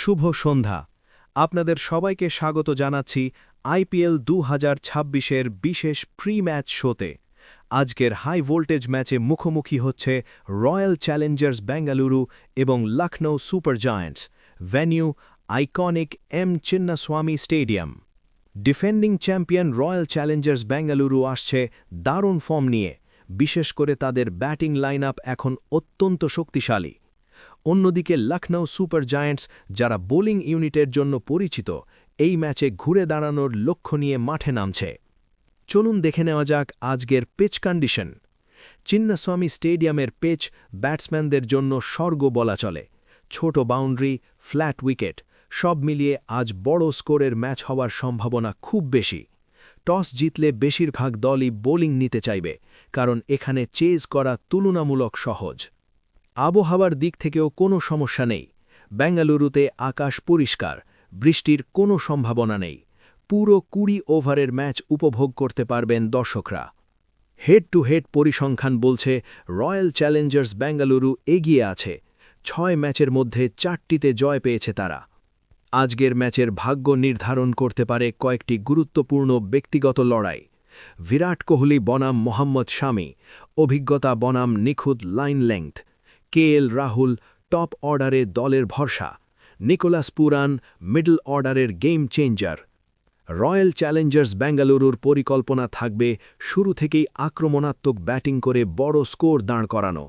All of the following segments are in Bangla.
শুভ সন্ধ্যা। আপনাদের সবাইকে স্বাগত জানাচ্ছি আইপিএল 2026-এর বিশেষ প্রি-ম্যাচ শোতে। আজকের হাই ভোল্টেজ ম্যাচে মুখোমুখি হচ্ছে রয়্যাল চ্যালেঞ্জার্স বেঙ্গালুরু এবং Lucknow Super Giants. Venue iconic M Chinnaswamy stadium. Defending champion Royal Challengers Bengaluru আসছে দারুণ ফর্ম নিয়ে, বিশেষ করে তাদের ব্যাটিং লাইন আপ এখন অত্যন্ত শক্তিশালী। অন্যদিকে লখনৌ সুপার জায়ান্টস, যারা বোলিং ইউনিটের জন্য পরিচিত, এই ম্যাচে ঘুরে দাঁড়ানোর লক্ষ্য নিয়ে মাঠে নামছে। চলুন দেখে নেওয়া যাক আজকের পিচ কন্ডিশন। চিন্নাস্বামী স্টেডিয়ামের পিচ ব্যাটসম্যানদের জন্য স্বর্গ বলা চলে। ছোট বাউন্ডারি, ফ্ল্যাট উইকেট, সব মিলিয়ে আজ বড় স্কোরের ম্যাচ হওয়ার সম্ভাবনা খুব বেশি। টস জিতলে বেশিরভাগ দলই বোলিং নিতে চাইবে, কারণ এখানে চেজ করা তুলনামূলক সহজ। আবহাওয়ার দিক থেকেও কোনো সমস্যা নেই। বেঙ্গালুরুতে আকাশ পরিষ্কার, বৃষ্টির কোনো সম্ভাবনা নেই। পুরো 20 ওভারের ম্যাচ উপভোগ করতে পারবেন দর্শকরা। হেড টু হেড পরিসংখ্যান বলছে রয়্যাল চ্যালেঞ্জার্স বেঙ্গালুরু এগিয়ে আছে। 6 ম্যাচের মধ্যে 4টিতে জয় পেয়েছে তারা। আজকের ম্যাচের ভাগ্য নির্ধারণ করতে পারে কয়েকটি গুরুত্বপূর্ণ ব্যক্তিগত লড়াই। বিরাট কোহলি বনাম মোহাম্মদ শামি, অভিজ্ঞতা বনাম নিখুঁত line length. KL Rahul top অর্ডারে দলের ভরসা। নিকোলাস পুরান মিডল অর্ডারের গেম চেঞ্জার। রয়্যাল চ্যালেঞ্জার্স বেঙ্গালুরুর পরিকল্পনা থাকবে শুরু থেকেই আক্রমণাত্মক ব্যাটিং করে বড় স্কোর দাঁড় করানো।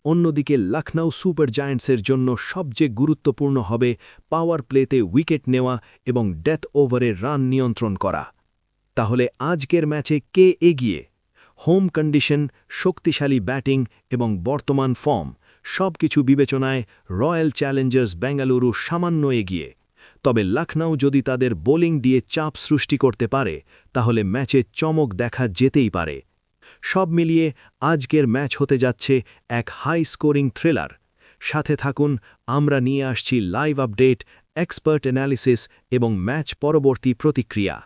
অন্যদিকে লখনৌ সুপার জায়ান্টসের জন্য সবচেয়ে গুরুত্বপূর্ণ হবে পাওয়ার প্লেতে উইকেট নেওয়া এবং ডেথ ওভারে রান নিয়ন্ত্রণ করা। তাহলে আজকের ম্যাচে কে এগিয়ে? হোম কন্ডিশন, শক্তিশালী ব্যাটিং এবং বর্তমান ফর্ম সবকিছু বিবেচনায় রয়্যাল চ্যালেঞ্জার্স বেঙ্গালুরু সামান্য এগিয়ে। তবে লখনৌ যদি তাদের বোলিং দিয়ে চাপ সৃষ্টি করতে পারে, তাহলে ম্যাচে চমক দেখা যেতেই পারে। সব মিলিয়ে আজকের ম্যাচ হতে যাচ্ছে এক হাই স্কোরিং থ্রিলার। সাথে থাকুন, আমরা নিয়ে আসছি লাইভ আপডেট, এক্সপার্ট অ্যানালিসিস এবং ম্যাচ পরবর্তী প্রতিক্রিয়া।